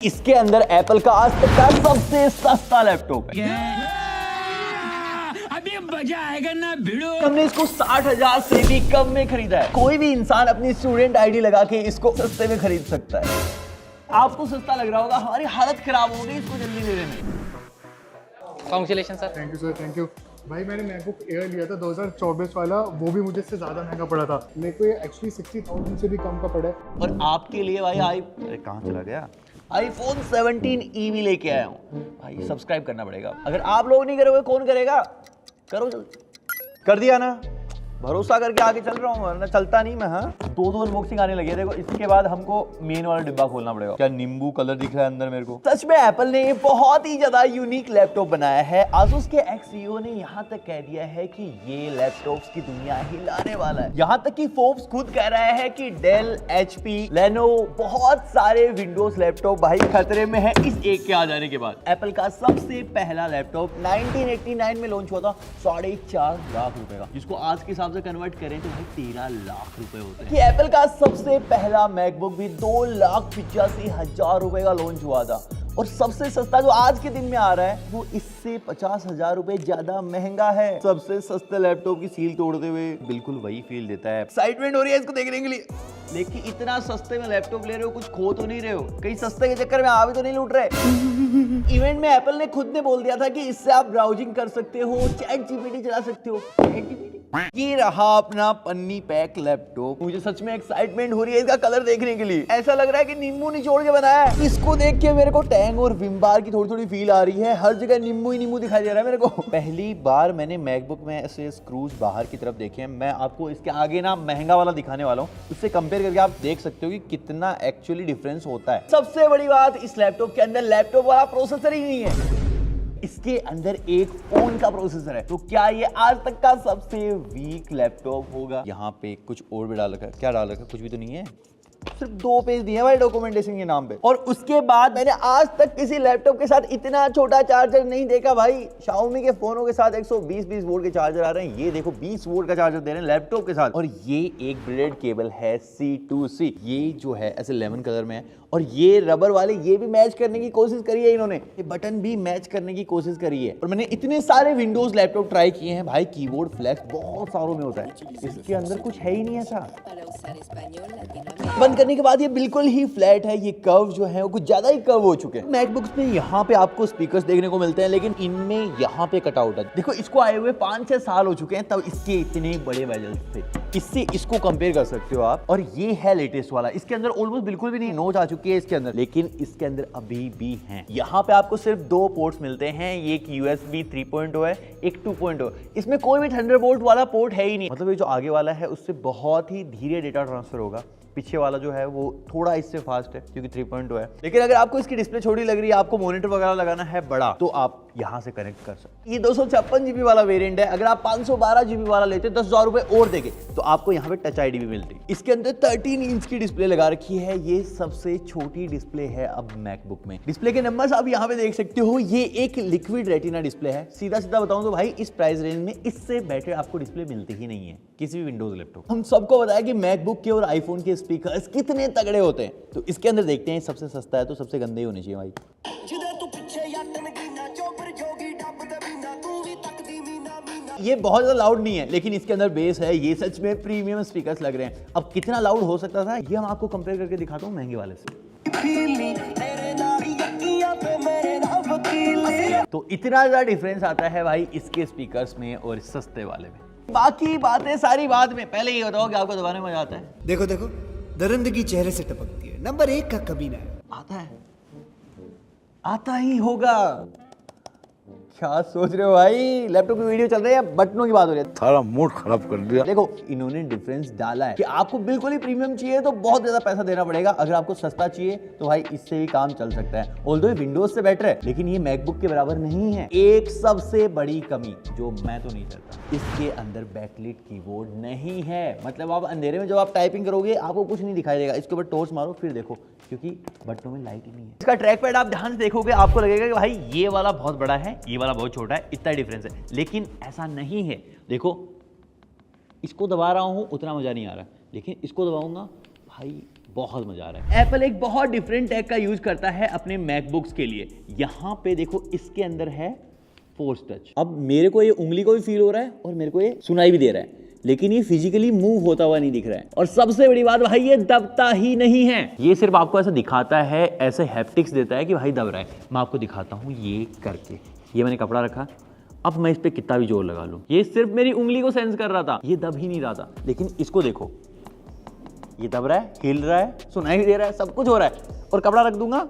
इसके अंदर एप्पल का आज तक का सबसे सस्ता लैपटॉप है। अभी मजा आएगा ना भिड़ो। हमने इसको 60,000 से भी कम में खरीदा है। कोई भी इंसान अपनी स्टूडेंट आईडी लगा के इसको सस्ते में खरीद सकता है। आपको सस्ता लग रहा होगा, हमारी हालत खराब हो गई इसको जल्दी लेने में। Congratulation sir. Thank you sir, thank you. भाई मैंने मैकबुक एयर लिया था 2024 वाला, वो भी मुझे इससे ज़्यादा महंगा पड़ा था। मेरे को ये एक्चुअली 60,000 से भी कम का पड़ा है। और आपके लिए भाई अरे कहाँ चला गया, iPhone 17e भी लेके आया हूँ। भाई सब्सक्राइब करना पड़ेगा, अगर आप लोग नहीं करोगे कौन करेगा? करो जल्दी। कर दिया ना, भरोसा करके आगे चल रहा हूँ, वरना चलता नहीं मैं। हाँ, दो अनबॉक्सिंग आने लगे। देखो इसके बाद हमको मेन वाला डिब्बा खोलना पड़ेगा। क्या नींबू कलर दिख रहा है अंदर मेरे को। सच में एप्पल ने बहुत ही ज्यादा यूनिक लैपटॉप बनाया है। आसूस के एक्स सीईओ ने यहाँ तक कह दिया है कि ये लैपटॉप्स की दुनिया हिलाने वाला है। यहाँ तक कि फोर्ब्स खुद कह रहा है कि डेल, HP, लेनोवो, बहुत सारे विंडोज लैपटॉप भाई खतरे में है इस एक के आ जाने के बाद। एप्पल का सबसे पहला लैपटॉप 1989 में लॉन्च हुआ था 4.5 लाख रुपए का, जिसको आज के हिसाब से कन्वर्ट करें तो भाई 13 लाख रुपए होते हैं। कि एप्पल का सबसे पहला मैकबुक भी 2,85,000 रुपए का लॉन्च हुआ था, और सबसे सस्ता जो आज के दिन में आ रहा है वो इससे 50,000 रुपए ज्यादा महंगा है। सबसे सस्ते लैपटॉप की सील तोड़ते हुए बिल्कुल वही फील देता है। एक्साइटमेंट हो रही है इसको देखने के लिए। लेकिन इतना सस्ते में लैपटॉप ले रहे हो, कुछ खो तो नहीं रहे हो? कहीं सस्ते के चक्कर में आ भी तो नहीं लूट रहे? इवेंट में एप्पल ने खुद ने बोल दिया था कि इससे आप ब्राउजिंग कर सकते हो, चैट जीपीटी चला सकते हो। ये रहा अपना पन्नी पैक लैपटॉप। मुझे सच में एक्साइटमेंट हो रही है इसका कलर देखने के लिए। ऐसा लग रहा है कि नींबू निचोड़ के बनाया है। इसको देख के मेरे को टैंग और विम बार की थोड़ी थोड़ी फील आ रही है। हर जगह नींबू ही नींबू दिखाई दे रहा है मेरे को। पहली बार मैंने मैकबुक में ऐसे स्क्रूज बाहर की तरफ देखे हैं। मैं आपको इसके आगे ना महंगा वाला दिखाने वाला हूँ, उससे कंपेयर करके आप देख सकते हो कि कितना एक्चुअली डिफरेंस होता है। सबसे बड़ी बात, इस लैपटॉप के अंदर लैपटॉप वाला प्रोसेसर ही नहीं है, इसके अंदर एक फोन का प्रोसेसर है। तो क्या ये आज तक का सबसे वीक लैपटॉप होगा? यहाँ पे कुछ और भी डाल रखा है। क्या डाल रखा है? कुछ भी तो नहीं है, सिर्फ 2 पेज दिए हैं भाई डॉक्यूमेंटेशन के नाम पे। और उसके बाद मैंने आज तक किसी लैपटॉप के साथ इतना छोटा चार्जर नहीं देखा भाई। Xiaomi के फोनों के साथ 120 वोल्ट के चार्जर आ रहे हैं, ये देखो 20 वोल्ट का चार्जर दे रहे हैं लैपटॉप के साथ। और ये एक ब्लेड केबल है C2C, ये जो है ऐसे लेमन कलर में है। और ये रबर वाले ये भी मैच करने की कोशिश करी है इन्होंने, ये बटन भी मैच करने की कोशिश करी है। और मैंने इतने सारे विंडोज लैपटॉप ट्राई किए हैं भाई, कीबोर्ड फ्लैश बहुत सारों में होता है, इसके अंदर कुछ है ही नहीं ऐसा। बंद करने के बाद ये बिल्कुल ही फ्लैट है। ये कर्व जो है वो कुछ ज्यादा ही कर्व हो चुके हैं। मैकबुक्स में यहाँ पे आपको स्पीकर्स देखने को मिलते हैं, लेकिन इनमें यहाँ पे कटआउट है। देखो इसको आए हुए 5-6 साल हो चुके हैं, तब इसके इतने बड़े बेजल्स थे। इससे इसको कंपेयर कर सकते हो आप। और ये है लेटेस्ट वाला, इसके अंदर ऑलमोस्ट बिल्कुल भी नहीं नोच आ चुकी है इसके अंदर, लेकिन इसके अंदर अभी भी है। यहाँ पे आपको सिर्फ 2 पोर्ट्स मिलते हैं, एक USB 3.0 है, एक 2.0। इसमें कोई भी थंडरबोल्ट वाला पोर्ट है ही नहीं। मतलब ये जो आगे वाला है उससे बहुत ही धीरे डेटा ट्रांसफर होगा, पीछे वाला जो है वो थोड़ा इससे फास्ट है क्योंकि 3.0 है। लेकिन अगर आपको इसकी डिस्प्ले छोटी लग रही है, आपको मॉनिटर वगैरह लगाना है बड़ा, तो आप यहाँ से कनेक्ट कर सकते हैं। ये 256 GB वाला वेरिएंट है। अगर आप 512 GB वाला लेते हैं 10,000 रुपए और देके, तो आपको यहाँ पे टच ID भी मिलती है। इसके अंदर 13 इंच की डिस्प्ले लगा रखी है। ये सबसे छोटी डिस्प्ले है अब मैकबुक में। डिस्प्ले के नंबर्स आप यहाँ पे देख सकते हो। ये एक लिक्विड रेटिना डिस्प्ले है। सीधा सीधा बताऊं तो भाई इस प्राइस रेंज में इससे बेटर आपको डिस्प्ले मिलती ही नहीं है किसी भी विंडोज लैपटॉप। हम सबको बताया कि मैकबुक के और आईफोन के स्पीकर्स कितने तगड़े होते हैं, तो इसके अंदर देखते हैं सबसे सस्ता है तो सबसे गंदे ही होने चाहिए भाई। ये बहुत ज्यादा लाउड नहीं है, लेकिन इसके अंदर बेस है। ये सच में प्रीमियम स्पीकर्स लग रहे हैं। अब कितना लाउड हो सकता था ये हम आपको कंपेयर करके दिखाता हूँ महंगे वाले से। तो इतना ज्यादा डिफरेंस आता है भाई इसके स्पीकर्स में और सस्ते वाले में। बाकी बातें सारी बाद में, पहले ये बताओ कि आपको दबाने में मजा आता है? देखो देखो, दरिंदगी चेहरे से टपकती है। नंबर 1 का कमीना है। आता है, आता ही होगा। क्या सोच रहे हो भाई? लैपटॉप की वीडियो चल रही है, बटनों की बात हो रही है। सारा मूड खराब कर दिया। देखो इन्होंने डिफरेंस डाला है कि आपको बिल्कुल ही प्रीमियम चाहिए तो बहुत ज्यादा पैसा देना पड़ेगा। अगर आपको सस्ता चाहिए तो भाई इससे भी काम चल सकता है। ऑल्दो विंडोज से बेटर है, लेकिन ये मैकबुक के बराबर नहीं है। एक सबसे बड़ी कमी जो मैं तो नहीं चाहता, इसके अंदर बैकलिट कीबोर्ड नहीं है। मतलब आप अंधेरे में जब आप टाइपिंग करोगे आपको कुछ नहीं दिखाई देगा। इसके ऊपर टॉर्च मारो फिर देखो, क्योंकि बटनों में लाइट ही नहीं है। इसका ट्रैक पैड आप ध्यान से देखोगे आपको लगेगा कि भाई ये वाला बहुत बड़ा है, ये वाला बहुत छोटा है, इतना डिफरेंस है। लेकिन ऐसा नहीं है। देखो इसको दबा रहा हूं उतना मजा नहीं आ रहा, लेकिन इसको दबाऊंगा भाई बहुत मजा आ रहा है। एप्पल एक बहुत डिफरेंट टेक का यूज करता है अपने मैकबुक्स के लिए। यहाँ पे देखो इसके अंदर है फोर्स टच। अब मेरे को ये उंगली को भी फील हो रहा है और मेरे को ये सुनाई भी दे रहा है, लेकिन ये फिजिकली मूव होता हुआ नहीं दिख रहा है। और सबसे बड़ी बात भाई, ये दबता ही नहीं है। ये सिर्फ आपको ऐसा दिखाता है, ऐसे हैप्टिक्स देता है कि भाई दब रहा है। मैं आपको दिखाता हूँ ये करके। ये मैंने कपड़ा रखा, अब मैं इस पे कितना भी जोर लगा लूं, ये सिर्फ मेरी उंगली को सेंस कर रहा था, ये दब ही नहीं रहा था। लेकिन इसको देखो, ये दब रहा है, हिल रहा है, सुनाई दे रहा है, सब कुछ हो रहा है। और कपड़ा रख दूंगा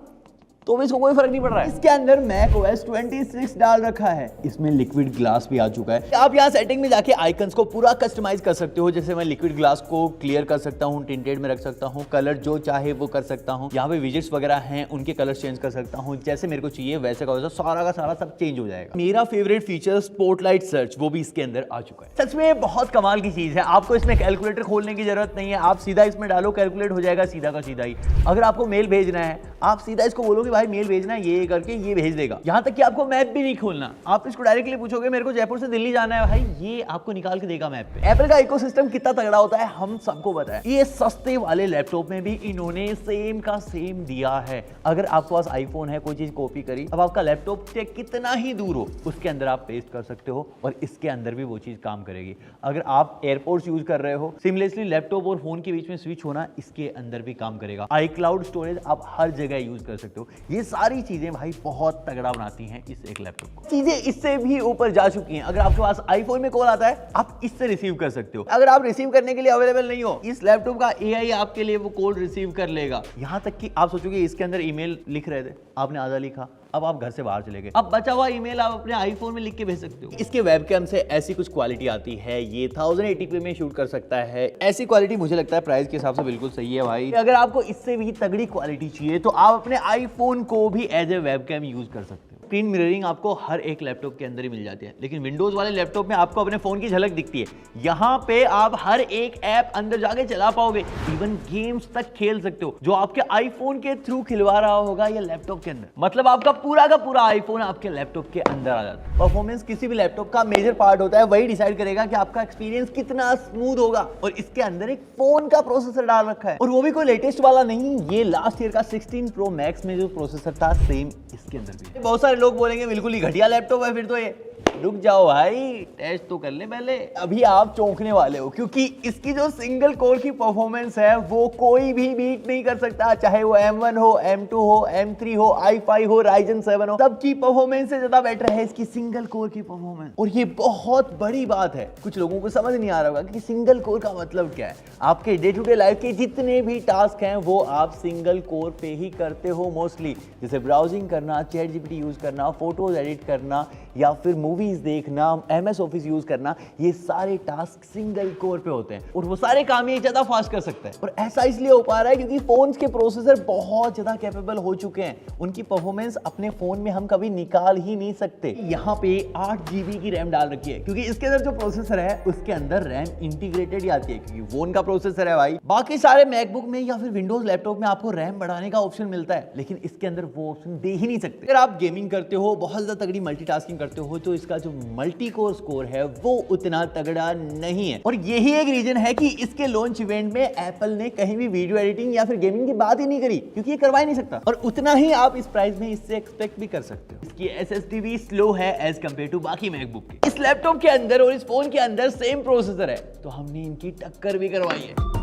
तो भी इसको कोई फर्क नहीं पड़ रहा है। इसके अंदर macOS 26 डाल रखा है। इसमें लिक्विड ग्लास भी आ चुका है। आप यहाँ सेटिंग में जाके आइकन्स को पूरा कस्टमाइज कर सकते हो। जैसे मैं लिक्विड ग्लास को क्लियर कर सकता हूँ, टिंटेड में रख सकता हूँ, कलर जो चाहे वो कर सकता हूँ। यहाँ पे विजेट्स वगैरह हैं, उनके कलर चेंज कर सकता हूँ, जैसे मेरे को चाहिए वैसे का वैसा सारा का सारा सब चेंज हो जाएगा। मेरा फेवरेट फीचर स्पॉटलाइट सर्च, वो भी इसके अंदर आ चुका है। सच में बहुत कमाल की चीज है। आपको इसमें कैलकुलेटर खोलने की जरूरत नहीं है, आप सीधा इसमें डालो, कैलकुलेट हो जाएगा सीधा का सीधा ही। अगर आपको मेल भेजना है, आप सीधा इसको बोलोगे भाई मेल भेजना है, ये करके ये भेज देगा। यहां तक कि आपको मैप भी नहीं खोलना, आप इसको डायरेक्टली पूछोगे मेरे को जयपुर से दिल्ली जाना है भाई, ये आपको निकाल के देगा मैप पे। एप्पल का इकोसिस्टम कितना तगड़ा होता है हम सबको पता है। ये सस्ते वाले लैपटॉप में भी इन्होंने सेम का सेम दिया है। अगर आपके पास आईफोन है, कोई चीज कॉपी करी, अब आपका लैपटॉप से कितना ही दूर हो, उसके अंदर आप पेस्ट कर सकते हो और इसके अंदर भी वो चीज काम करेगी। अगर आप एयरपोर्ट्स यूज कर रहे हो, सिमलेसली लैपटॉप और फोन के बीच में स्विच होना, इसके अंदर भी काम करेगा। iCloud स्टोरेज आप हर जगह यूज कर सकते हो। ये सारी चीजें भाई बहुत तगड़ा बनाती हैं इस एक लैपटॉप को। चीजें इससे भी ऊपर जा चुकी हैं। अगर आपके पास आईफोन में कॉल आता है, आप इससे रिसीव कर सकते हो। अगर आप रिसीव करने के लिए अवेलेबल नहीं हो, इस लैपटॉप का एआई आपके लिए वो कॉल रिसीव कर लेगा। यहां तक कि आप सोचोगे इसके अंदर ईमेल लिख रहे थे, आपने आधा लिखा, अब आप घर से बाहर चले गए, अब बचा हुआ ईमेल आप अपने आईफोन में लिख के भेज सकते हो। इसके वेबकैम से ऐसी कुछ क्वालिटी आती है, ये 1080p में शूट कर सकता है। ऐसी क्वालिटी मुझे लगता है प्राइस के हिसाब से बिल्कुल सही है भाई। अगर आपको इससे भी तगड़ी क्वालिटी चाहिए तो आप अपने आईफोन को भी एज ए वेबकैम यूज कर सकते हो। स्क्रीन मिररिंग आपको हर एक लैपटॉप के अंदर ही मिल जाती है, लेकिन विंडोज वाले लैपटॉप में आपको अपने फोन की झलक दिखती है। यहाँ पे आप हर एक ऐप अंदर जाके चला पाओगे, इवन गेम्स तक खेल सकते हो जो आपके आईफोन के थ्रू खिलवा रहा होगा या लैपटॉप के अंदर। मतलब आपका पूरा का पूरा आईफोन आपके लैपटॉप के अंदर आ जाता है। परफॉर्मेंस किसी भी लैपटॉप का मेजर पार्ट होता है, वही डिसाइड करेगा कि आपका एक्सपीरियंस कितना स्मूथ होगा। और इसके अंदर एक फोन का प्रोसेसर डाल रखा है, और वो भी कोई लेटेस्ट वाला नहीं, ये लास्ट ईयर का 16 Pro Max में जो प्रोसेसर था, सेम इसके अंदर भी है। बहुत सारे लोग बोलेंगे बिल्कुल ही घटिया लैपटॉप है फिर तो ये। रुक जाओ भाई, टेस्ट तो कर ले पहले। अभी आप चौंकने वाले हो, क्योंकि इसकी जो सिंगल कोर की परफॉर्मेंस है वो कोई भी बीट नहीं कर सकता। चाहे वो M1 हो, M2 हो, M3 हो, i5 हो, Ryzen 7 हो, सबकी परफॉर्मेंस से ज्यादा बेटर है इसकी सिंगल कोर की परफॉर्मेंस। और ये बहुत बड़ी बात है। कुछ लोगों को समझ नहीं आ रहा होगा कि सिंगल कोर का मतलब क्या है। आपके डे टू डे लाइफ के जितने भी टास्क हैं वो आप सिंगल कोर पे ही करते हो मोस्टली, जैसे ब्राउजिंग करना, ChatGPT यूज करना, फोटोज एडिट करना, या फिर मूवीज देखना, MS ऑफिस यूज करना। ये सारे टास्क सिंगल कोर पे होते हैं और वो सारे काम ये ज्यादा फास्ट कर सकता है। और ऐसा इसलिए हो पा रहा है क्योंकि फोन्स के प्रोसेसर बहुत ज्यादा कैपेबल हो चुके हैं। उनकी परफॉर्मेंस अपने फोन में हम कभी निकाल ही नहीं सकते। यहाँ पे 8 GB की रैम डाल रखी है, क्योंकि इसके अंदर जो प्रोसेसर है उसके अंदर रैम इंटीग्रेटेड ही आती है, क्योंकि फोन का प्रोसेसर है भाई। बाकी सारे मैकबुक में या फिर विंडोज लैपटॉप में आपको रैम बढ़ाने का ऑप्शन मिलता है, लेकिन इसके अंदर वो ऑप्शन दे ही नहीं सकते। अगर आप गेमिंग करते हो, बहुत ज्यादा तगड़ी मल्टीटास्किंग करते हो, तो इसका जो मल्टी कोर स्कोर है वो उतना तगड़ा नहीं है। और यही एक रीजन है कि इसके लॉन्च इवेंट में एप्पल ने कहीं भी वीडियो एडिटिंग या फिर गेमिंग की बात ही नहीं करी, क्योंकि ये करवा ही नहीं सकता। और उतना ही आप इस प्राइस में इससे एक्सपेक्ट भी कर सकते हो। इसकी SSD भी स्लो है एज कंपेयर टू बाकी मैकबुक के। इस लैपटॉप के अंदर और इस फोन के अंदर सेम प्रोसेसर है, तो हमने इनकी टक्कर भी करवाई है।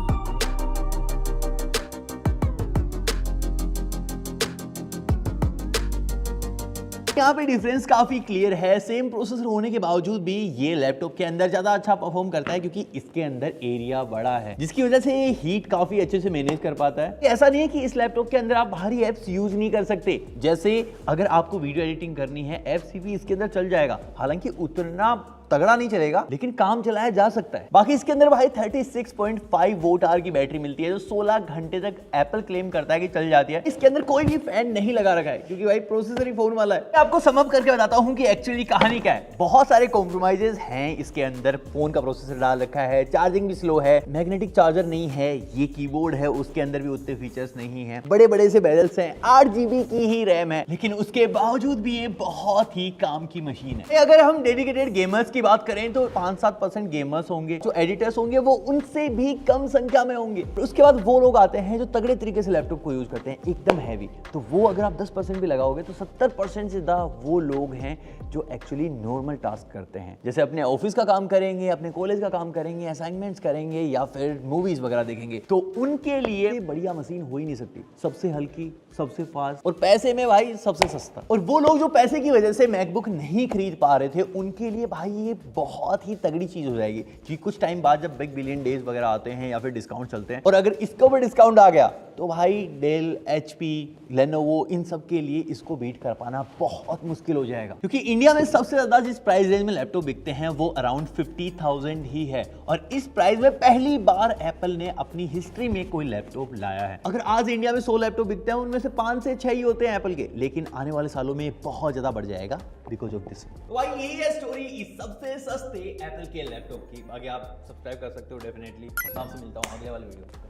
यहाँ पे डिफरेंस काफी क्लियर है। सेम प्रोसेसर होने के बावजूद भी ये लैपटॉप के अंदर ज्यादा अच्छा परफॉर्म करता है, क्योंकि इसके अंदर एरिया बड़ा है, जिसकी वजह से ये हीट काफी अच्छे से मैनेज कर पाता है। ऐसा नहीं है कि इस लैपटॉप के अंदर आप बाहरी एप्स यूज नहीं कर सकते। जैसे अगर आपको वीडियो एडिटिंग करनी है, एप्स भी इसके अंदर चल जाएगा, हालांकि उतना तगड़ा नहीं चलेगा, लेकिन काम चलाया जा सकता है। बाकी इसके अंदर भाई 36.5 वोल्ट आवर की बैटरी मिलती है, जो 16 घंटे तक एप्पल क्लेम करता है कि चल जाती है। इसके अंदर कोई भी फैन नहीं लगा रखा है, क्योंकि भाई प्रोसेसर ही फोन वाला है। मैं आपको सम अप करके बताता हूं कि एक्चुअली कहानी क्या है। बहुत सारे कॉम्प्रोमाइजेस हैं इसके अंदर। फोन का प्रोसेसर डाल रखा है, चार्जिंग भी स्लो है, मैग्नेटिक चार्जर नहीं है, ये कीबोर्ड है उसके अंदर भी उतने फीचर्स नहीं है, बड़े बड़े से बेजल्स हैं, 8 GB की ही रैम है, लेकिन उसके बावजूद भी ये बहुत ही काम की मशीन है। अगर हम डेडिकेटेड गेमर्स की बात करें तो 5-7% गेमर्स होंगे, जो एडिटर्स होंगे वो उनसे भी कम संख्या में होंगे। उसके बाद वो लोग आते हैं जो तगड़े तरीके से लैपटॉप को यूज करते हैं, एकदम हैवी। तो वो अगर आप 10% भी लगाओगे तो 70% से ज्यादा वो लोग हैं जो एक्चुअली नॉर्मल टास्क करते हैं, जैसे अपने ऑफिस का काम करेंगे, अपने कॉलेज का काम करेंगे, असाइनमेंट्स करेंगे या फिर मूवीज वगैरह देखेंगे। तो उनके लिए बढ़िया मशीन हो ही नहीं सकती, सबसे हल्की, सबसे फास्ट और पैसे में भाई सबसे सस्ता। और वो लोग जो पैसे की वजह से मैकबुक नहीं खरीद पा रहे थे, उनके लिए भाई ये बहुत ही तगड़ी चीज हो जाएगी कि कुछ टाइम बाद जब बिग बिलियन डेज वगैरह आते हैं या फिर डिस्काउंट चलते हैं, और अगर इसके ऊपर डिस्काउंट आ गया तो भाई डेल, HP, लेनोवो इन सब के लिए इसको बीट कर पाना बहुत मुश्किल हो जाएगा। क्योंकि इंडिया में सबसे ज्यादा जिस प्राइस रेंज में लैपटॉप बिकते हैं वो अराउंड 50,000 ही है, और इस प्राइस में पहली बार एप्पल ने अपनी हिस्ट्री में कोई लैपटॉप लाया है। अगर आज इंडिया में 100 लैपटॉप बिकते हैं उनमें से 5 से 6 ही होते हैं एप्पल के, लेकिन आने वाले सालों में बहुत ज्यादा बढ़ जाएगा बिकॉज ऑफ दिस। तो भाई यही है स्टोरी इस सबसे सस्ते एप्पल के लैपटॉप की। आगे आप सब्सक्राइब कर सकते हो डेफिनेटली। आपसे मिलता हूँ अगले वाले वीडियो में।